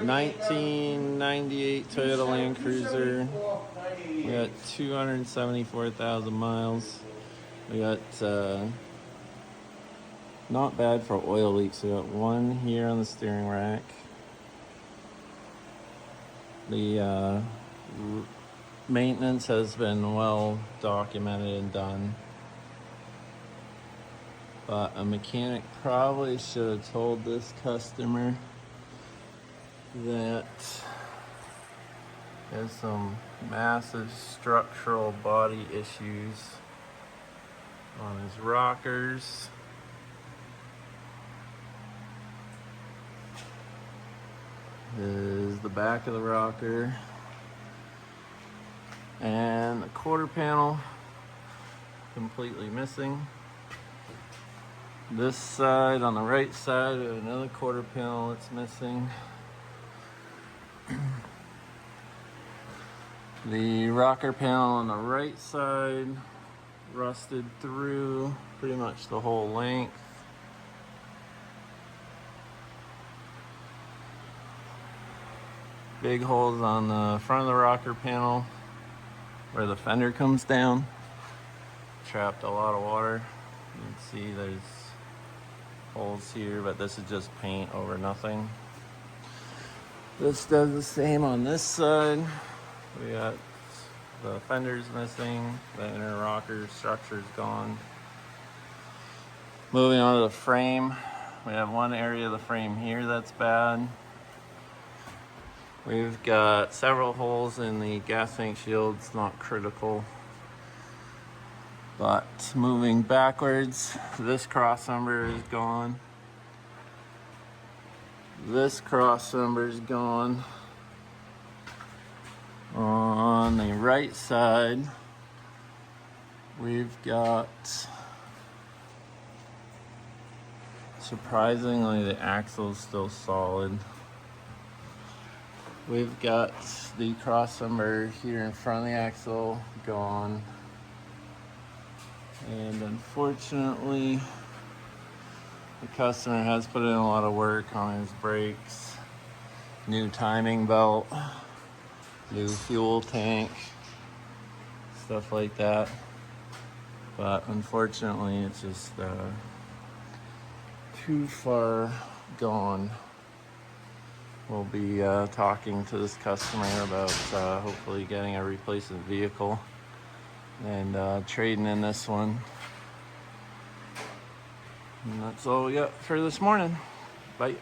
1998 Toyota Landcruiser. We got 274,000 miles. We got not bad for oil leaks. We got one here on the steering rack. The maintenance has been well documented and done, but a mechanic probably should have told this customer that there's some massive structural body issues on his rockers. Is the back of the rocker and the quarter panel completely missing. This side, on the right side, another quarter panel that's missing. The rocker panel on the right side rusted through pretty much the whole length. Big holes on the front of the rocker panel where the fender comes down. Trapped a lot of water. You can see there's holes here, but this is just paint over nothing. This does the same on this side. We got the fenders missing, the inner rocker structure's gone. Moving on to the frame. We have one area of the frame here that's bad. We've got several holes in the gas tank shield. It's not critical. But moving backwards, this crossmember is gone. This crossmember is gone. On the right side, we've got, surprisingly, the axle is still solid. We've got the crossmember here in front of the axle gone. And unfortunately, the customer has put in a lot of work on his brakes. New timing belt, new fuel tank, stuff like that. But unfortunately, it's just too far gone. We'll be talking to this customer about hopefully getting a replacement vehicle and trading in this one. And that's all we got for this morning. Bye.